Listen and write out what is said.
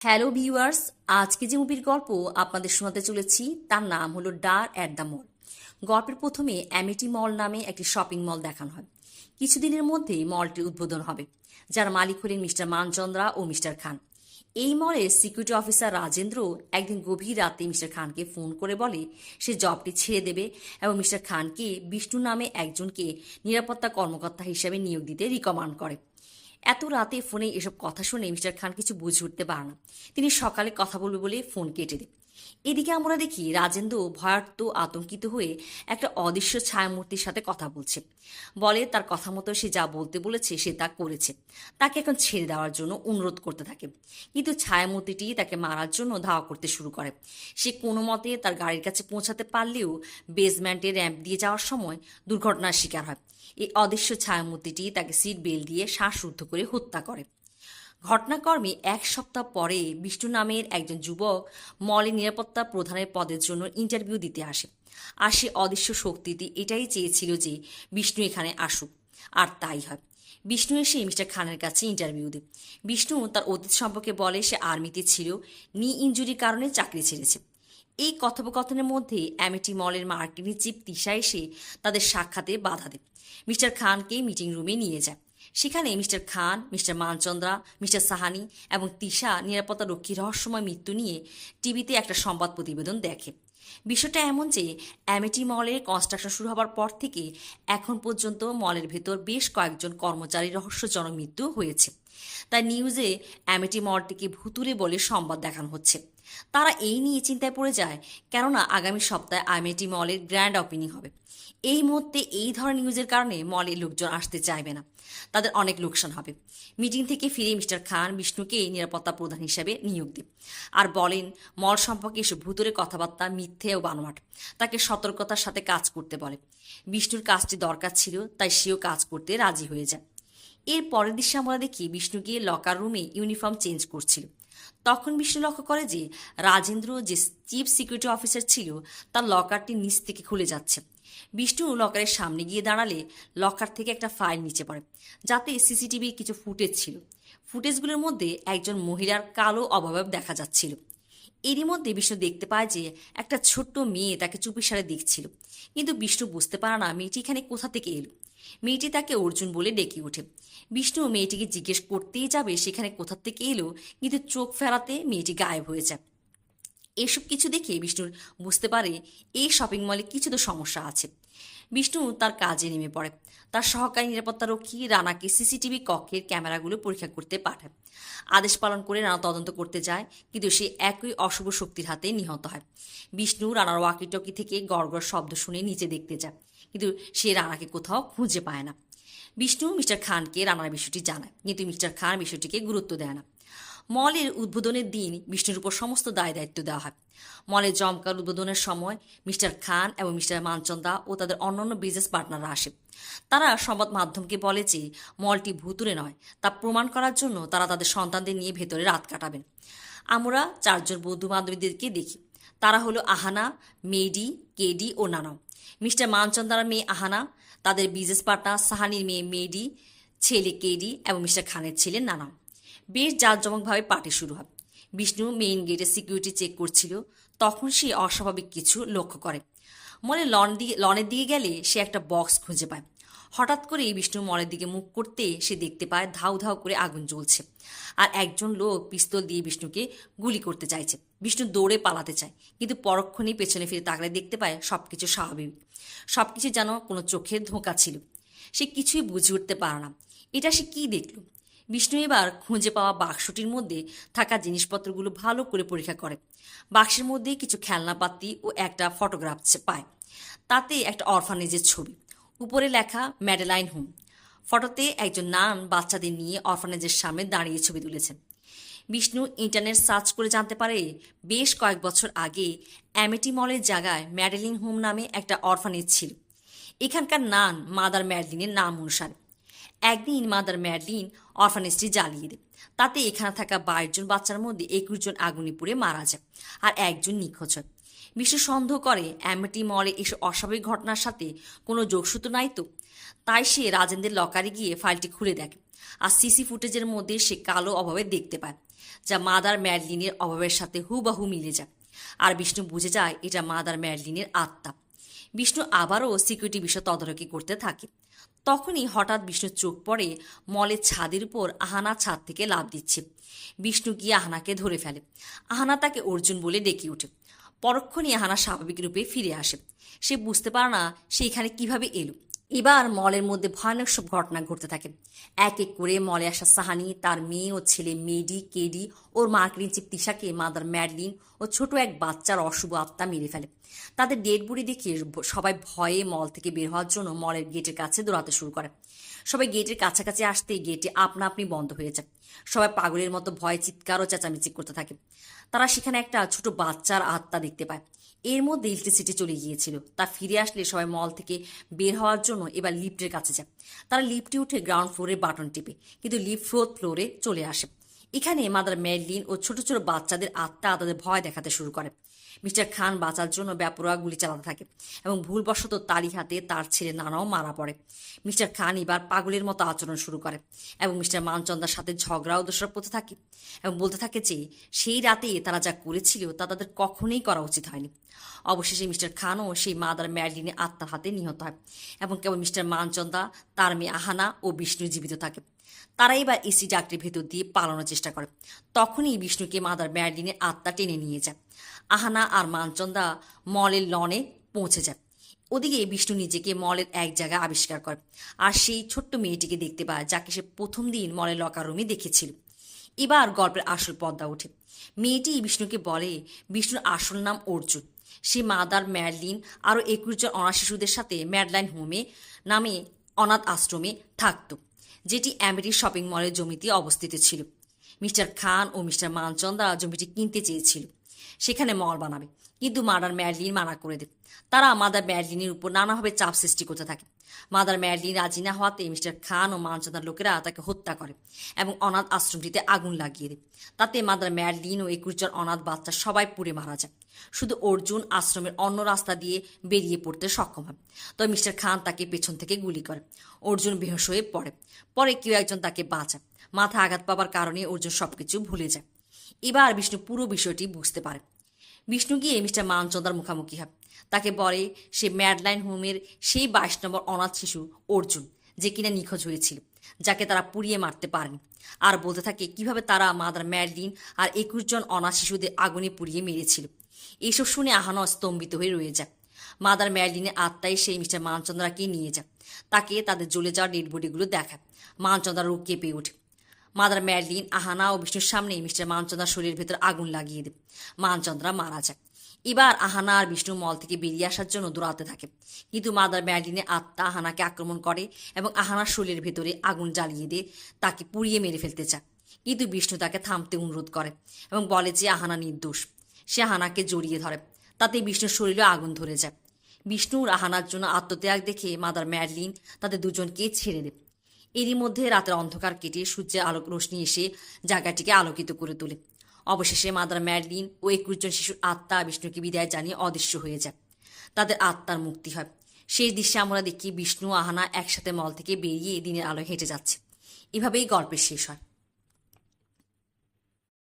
Hello viewers, আজকে যে মুভির গল্প আপনাদের শোনাতে চলেছি তার নাম হলো ডার অ্যাট দ্য মল। গল্পের প্রথমে অ্যামিটি মল নামে একটি শপিং মল দেখানো হয়। কিছুদিনের মধ্যেই মলটির উদ্বোধন হবে, যার মালিক হলেন মিস্টার মানচন্দ্রা ও মিস্টার খান। এই মলের সিকিউরিটি অফিসার রাজেন্দ্র একদিন গভীর রাতে মিস্টার খানকে ফোন করে বলে সে জবটি ছেড়ে দেবে এবং মিস্টার খানকে বিষ্ণু নামে একজনকে নিরাপত্তা কর্মকর্তা হিসেবে নিয়োগ দিতে রিকমান্ড করে। এত রাতে ফোনে এসব কথা শুনে মিস্টার খান কিছু বুঝে উঠতে পারে না। তিনি সকালে কথা বলবে বলে ফোন কেটে দেয়। এদিকে আমরা দেখি রাজেন্দ্র ভয়ার্ত আতঙ্কিত হয়ে একটা অদৃশ্য ছায়ামূর্তির সাথে কথা বলছে। বলে তার কথা মতো সে যা বলতে বলেছে সে তা করেছে, তাকে এখন ছেড়ে দেওয়ার জন্য অনুরোধ করতে থাকে। কিন্তু ছায়ামূর্তিটি তাকে মারার জন্য ধাওয়া করতে শুরু করে। সে কোনো মতে তার গাড়ির কাছে পৌঁছাতে পারলেও বেসমেন্টে র্যাম্প দিয়ে যাওয়ার সময় দুর্ঘটনার শিকার হয়। এই অদৃশ্য ছায়ামূর্তিটি তাকে সিট বেল্ট দিয়ে শ্বাসরুদ্ধ করে হত্যা করে। ঘটনাক্রমে এক সপ্তাহ পরে বিষ্ণু নামের একজন যুবক মলের নিরাপত্তা প্রধানের পদের জন্য ইন্টারভিউ দিতে আসে। আর সে অদৃশ্য শক্তিটি এটাই চেয়েছিল যে বিষ্ণু এখানে আসুক, আর তাই হয়। বিষ্ণু এসে মিস্টার খানের কাছে ইন্টারভিউ দেয়। বিষ্ণু তার অতীত সম্পর্কে বলে সে আর্মিতে ছিল, নি ইনজুরির কারণে চাকরি ছেড়েছে। এই কথোপকথনের মধ্যে অ্যামিটি মলের মার্কেটিং চিফ তিশা এসে তাদের সাক্ষাতে বাধা দেয়। মিস্টার খানকে মিটিং রুমে নিয়ে যায়। সেখানে মিস্টার খান, মিস্টার মানচন্দ্রা, মিস্টার সাহানি এবং তিশা নিরাপত্তা রক্ষীর রহস্যময় মৃত্যু নিয়ে টিভিতে একটা সংবাদ প্রতিবেদন দেখে। বিষয়টা এমন যে অ্যামিটি মলের কনস্ট্রাকশন শুরু হবার পর থেকে এখন পর্যন্ত মলের ভেতর বেশ কয়েকজন কর্মচারীর রহস্যজনক মৃত্যু হয়েছে। তাই নিউজে অ্যামিটি মলটিকে ভুতুরে বলে সংবাদ দেখানো হচ্ছে। তারা এই নিয়ে চিন্তায় পড়ে যায়, কেননা আগামী সপ্তাহে অ্যামিটি মলের গ্র্যান্ড ওপেনিং হবে। এই মুহূর্তে এই ধরনের নিউজের কারণে মলে লোকজন আসতে চাইবে না, তাদের অনেক লোকসান হবে। মিটিং থেকে ফিরে মিস্টার খান বিষ্ণুকে নিরাপত্তা প্রধান হিসেবে নিয়োগ দেন আর বলেন মল সম্পর্কে এসব ভুতুরে কথাবার্তা মিথ্যে ও বানোয়াট। তাকে সতর্কতার সাথে কাজ করতে বলে। বিষ্ণুর কাজটি দরকার ছিল, তাই সেও কাজ করতে রাজি হয়ে যায়। এর পরের দৃশ্যে আমরা দেখি বিষ্ণু গিয়ে লকার রুমে ইউনিফর্ম চেঞ্জ করছিল। তখন বিষ্ণু লক্ষ্য করে যে রাজেন্দ্র, যে চিফ সিকিউরিটি অফিসার ছিল, তার লকারটি নিচ থেকে খুলে যাচ্ছে। বিষ্ণু লকারের সামনে গিয়ে দাঁড়ালে লকার থেকে একটা ফাইল নিচে পড়ে, যাতে সিসিটিভির কিছু ফুটেজ ছিল। ফুটেজগুলোর মধ্যে একজন মহিলার কালো অবয়ব দেখা যাচ্ছিল। এরই মধ্যে বিষ্ণু দেখতে পায় যে একটা ছোট্ট মেয়ে তাকে চুপিসারে দেখছিল। কিন্তু বিষ্ণু বুঝতে পারে না মেয়েটি এখানে কোথা থেকে এলো। মেয়েটি তাকে অর্জুন বলে ডেকে ওঠে। বিষ্ণু মেয়েটিকে জিজ্ঞেস করতেই যাবে সেখানে কোথা থেকে এলো, কিন্তু চোখ ফেরাতে মেয়েটি গায়েব হয়ে যায়। এসব কিছু দেখে বিষ্ণুর বুঝতে পারে এই শপিং মলে কিছু তো সমস্যা আছে। বিষ্ণু তার কাজে নেমে পড়ে। তার সহকারী নিরাপত্তারক্ষী রানাকে সিসিটিভি কক্ষের ক্যামেরাগুলো পরীক্ষা করতে পাঠায়। আদেশ পালন করে রানা তদন্ত করতে যায়, কিন্তু সে একই অশুভ শক্তির হাতে নিহত হয়। বিষ্ণু রানার ওয়াকিটকি থেকে গড়গড় শব্দ শুনে নিচে দেখতে যায়, কিন্তু সে রানাকে কোথাও খুঁজে পায় না। বিষ্ণু মিস্টার খানকে রানার বিষয়টি জানায়, কিন্তু মিস্টার খান বিষয়টিকে গুরুত্ব দেয় না। মলের উদ্বোধনের দিন বিষ্ণুর উপর সমস্ত দায় দায়িত্ব দেওয়া হয়। মলের জমকার উদ্বোধনের সময় মিস্টার খান এবং মিস্টার মানচন্দা ও তাদের অন্যান্য বিজনেস পার্টনাররা আসে। তারা সংবাদ মাধ্যমকে বলে যে মলটি ভুতুরে নয়, তা প্রমাণ করার জন্য তারা তাদের সন্তানদের নিয়ে ভেতরে রাত কাটাবেন। আমরা চারজন বন্ধু বান্ধবীদেরকে দেখি। তারা হলো আহানা, মেডি, কেডি ও নানাও। মিস্টার মানচন্দার মেয়ে আহানা, তাদের বিজনেস পার্টনার সাহানির মেয়ে মেডি, ছেলে কেডি এবং মিস্টার খানের ছেলে নানাও। বেশ জাঁকজমকভাবে পার্টি শুরু হয়। বিষ্ণু মেইন গেটে সিকিউরিটি চেক করছিল, তখন সে অস্বাভাবিক কিছু লক্ষ্য করে। মলে লনের দিকে গেলে সে একটা বক্স খুঁজে পায়। হঠাৎ করেই বিষ্ণু মলের দিকে মুখ করতে সে দেখতে পায় ধাউ ধাউ করে আগুন জ্বলছে, আর একজন লোক পিস্তল দিয়ে বিষ্ণুকে গুলি করতে চাইছে। বিষ্ণু দৌড়ে পালাতে চায়, কিন্তু পরক্ষণেই পেছনে ফিরে তাকালে দেখতে পায় সবকিছু স্বাভাবিক। সবকিছু যেন কোনো চোখের ধোঁকা ছিল। সে কিছুই বুঝে উঠতে পারে না এটা সে কি দেখল। বিষ্ণু এবার খুঁজে পাওয়া বাক্সটির মধ্যে থাকা জিনিসপত্রগুলো ভালো করে পরীক্ষা করে। বাক্সের মধ্যে কিছু খেলনাপাতি ও একটা ফটোগ্রাফ পায়। তাতে একটা অরফানেজের ছবি, উপরে লেখা ম্যাডেলাইন হোম। ফটোতে একজন নান বাচ্চাদের নিয়ে অরফানেজের সামনে দাঁড়িয়ে ছবি তুলেছেন। বিষ্ণু ইন্টারনেট সার্চ করে জানতে পারে বেশ কয়েক বছর আগে অ্যামিটি মলের জায়গায় ম্যাডেলিন হোম নামে একটা অরফানেজ ছিল। এখানকার নান মাদার ম্যাডলিনের নাম অনুসারে। একদিন মাদার ম্যাডলিন অরফানেজটি জ্বালিয়ে দেয়। তাতে এখানে থাকা 22 জন বাচ্চার মধ্যে 21 জন আগুনে পুড়ে মারা যায়, আর একজন নিখোঁজ হয়। বিষ্ণু সন্দেহ করে অ্যামিটি মলে এসব অস্বাভাবিক ঘটনার সাথে কোনো যোগসূত্র নাই তো। তাই সে রাজেন্দ্রের লকারে গিয়ে ফাইলটি খুলে দেখে, আর সিসি ফুটেজের মধ্যে সে কালো অভাবে দেখতে পায় যা মাদার ম্যাডলিনের অভাবের সাথে হুবহু মিলে যায়। আর বিষ্ণু বুঝে যায় এটা মাদার ম্যাডলিনের আত্মা। বিষ্ণু আবারও সিকিউরিটি বিষয় তদারকি করতে থাকে। তখনই হঠাৎ বিষ্ণুর চোখ পড়ে মলের ছাদের উপর আহানা ছাদ থেকে লাফ দিচ্ছে। বিষ্ণু গিয়ে আহানাকে ধরে ফেলে। আহানা তাকে অর্জুন বলে ডেকে ওঠে। পরক্ষণই আহানা স্বাভাবিক রূপে ফিরে আসে। সে বুঝতে পারে না সে এখানে কিভাবে এলো। এবার মলের মধ্যে ভয়ানক সব ঘটনা ঘটতে থাকে। এক এক করে মলে আসা সাহানি, তার মেয়ে ও ছেলে মেডি, কেডি, ওর মার্কেটিং চিপ তিশাকে মাদার ম্যাডলিন ও ছোট এক বাচ্চার অশুভ আত্মা মেরে ফেলে। তাদের ডেড বডি দেখে সবাই ভয়ে মল থেকে বের হওয়ার জন্য মলের গেটের কাছে দৌড়াতে শুরু করে। সবাই গেটের কাছাকাছি আসতেই গেটে আপনা আপনি বন্ধ হয়ে যায়। সবাই পাগলের মতো ভয়ে চিৎকার ও চেঁচামেচি করতে থাকে। তারা সেখানে একটা ছোট বাচ্চার আত্মা দেখতে পায়। এর মধ্যে ইলেকট্রিসিটি চলে গিয়েছিল। তা ফিরে আসলে সবাই মল থেকে বের হওয়ার জন্য এবার লিফটের কাছে যায়। তারা লিফটে উঠে গ্রাউন্ড ফ্লোরে বাটন টিপে, কিন্তু লিফট ফোর্থ ফ্লোরে চলে আসে। এখানে মাদার ম্যাডলিন ও ছোট ছোট বাচ্চাদের আত্মা তাদের ভয় দেখাতে শুরু করে। মিস্টার খান বাঁচার জন্য বেপরোয়া গুলি চালাতে থাকে এবং ভুলবশত তালি হাতে তার ছেলে নানাও মারা পড়ে। মিস্টার খান এবার পাগলের মতো আচরণ শুরু করে এবং মিস্টার মানচন্দার সাথে ঝগড়া ও দোষারোপ করতে থাকে এবং বলতে থাকে যে সেই রাতে তারা যা করেছিল তা তাদের কখনোই করা উচিত হয়নি। অবশেষে মিস্টার খানও সেই মাদার ম্যাডলিনের আত্মার হাতে নিহত হয় এবং কেবল মিস্টার মানচন্দা, তার মেয়ে আহানা ও বিষ্ণু জীবিত থাকে। তারা এবার এসি ডাক্টের ভেতর দিয়ে পালানোর চেষ্টা করে। তখনই বিষ্ণুকে মাদার ম্যাডলিনের আত্মা টেনে নিয়ে যায়। আহানা আর মানচন্দা মলের লনে পৌঁছে যায়। ওদিকে বিষ্ণু নিজেকে মলের এক জায়গায় আবিষ্কার করে আর সেই ছোট্ট মেয়েটিকে দেখতে পায় যাকে সে প্রথম দিন মলের লকার রুমে দেখেছিল। এবার গল্পের আসল পর্দা ওঠে। মেয়েটি বিষ্ণুকে বলে বিষ্ণুর আসল নাম অর্জুন। সে মাদার ম্যাডলিন আরও 21 জন অনাথ শিশুদের সাথে ম্যাডলাইন হোমে নামে অনাথ আশ্রমে থাকত, যেটি অ্যামেটি শপিং মলের জমিতে অবস্থিত ছিল। মিস্টার খান ও মিস্টার মানচন্দা জমিটি কিনতে চেয়েছিল, সেখানে মল বানাবে, কিন্তু মাদার ম্যাডলিন মানা করে দেয়। তারা মাদার ম্যাডলিনের উপর নানাভাবে চাপ সৃষ্টি করতে থাকে। মাদার ম্যাডলিন রাজি না হওয়াতে মিস্টার খান ও মানচন্দার লোকেরা তাকে হত্যা করে এবং অনাথ আশ্রমটিতে আগুন লাগিয়ে দেয়। তাতে মাদার ম্যাডলিন ও 21 জন অনাথ বাচ্চা সবাই পুড়ে মারা যায়। শুধু অর্জুন আশ্রমের অন্য রাস্তা দিয়ে বেরিয়ে পড়তে সক্ষম হয়। তবে মিস্টার খান তাকে পেছন থেকে গুলি করে। অর্জুন বেহুশ হয়ে পড়ে। পরে কেউ একজন তাকে বাঁচায়। মাথা আঘাত পাবার কারণে অর্জুন সবকিছু ভুলে যায়। এবার বিষ্ণু পুরো বিষয়টি বুঝতে পারে। বিষ্ণু গিয়ে মিস্টার মানচন্দার মুখোমুখি হয়। তাকে বলে সে ম্যাডলাইন হোমের সেই 22 নম্বর অনাথ শিশু অর্জুন, যে কিনা নিখোঁজ হয়েছিল, যাকে তারা পুড়িয়ে মারতে পারেনি। আর বলতে থাকে কিভাবে তারা মাদার ম্যাডলিন আর 21 জন অনাথ শিশুদের আগুনে পুড়িয়ে মেরেছিল। এইসব শুনে আহানা স্তম্ভিত হয়ে রয়ে যায়। মাদার ম্যাডলিনের আত্মাই সেই মিস্টার মানচন্দ্রাকে নিয়ে যায়। তাকে তাদের জ্বলে যাওয়া ডেড বডিগুলো দেখায়। মানচন্দ্রা রোগ কেঁপে ওঠে। মাদার ম্যাডলিন আহানা ও বিষ্ণুর সামনে মিস্টার মানচন্দ্রার শরীরের ভেতর আগুন লাগিয়ে দেয়। মানচন্দ্রা মারা যায়। এবার আহানা আর বিষ্ণু মল থেকে বেরিয়ে আসার জন্য দৌড়াতে থাকে, কিন্তু মাদার ম্যাডলিনের আত্মা আহানাকে আক্রমণ করে এবং আহানার শরীরের ভেতরে আগুন জ্বালিয়ে দিয়ে তাকে পুড়িয়ে মেরে ফেলতে চায়। কিন্তু বিষ্ণু তাকে থামতে অনুরোধ করে এবং বলে যে আহানা নির্দোষ। সে আহানাকে জড়িয়ে ধরে, তাতে বিষ্ণুর শরীরে আগুন ধরে যায়। বিষ্ণুর আহানার জন্য আত্মত্যাগ দেখে মাদার ম্যাডলিন তাদের দুজনকে ছেড়ে দেয়। এরই মধ্যে রাতের অন্ধকার কেটে সূর্যের আলোক রোশনি এসে জায়গাটিকে আলোকিত করে তোলে। অবশেষে মাদার ম্যাডলিন ও 21 জন শিশুর আত্মা বিষ্ণুকে বিদায় জানিয়ে অদৃশ্য হয়ে যায়। তাদের আত্মার মুক্তি হয়। সেই দৃশ্যে আমরা দেখি বিষ্ণু আহানা একসাথে মল থেকে বেরিয়ে দিনের আলোয় হেঁটে যাচ্ছে। এভাবেই গল্পের শেষ হয়।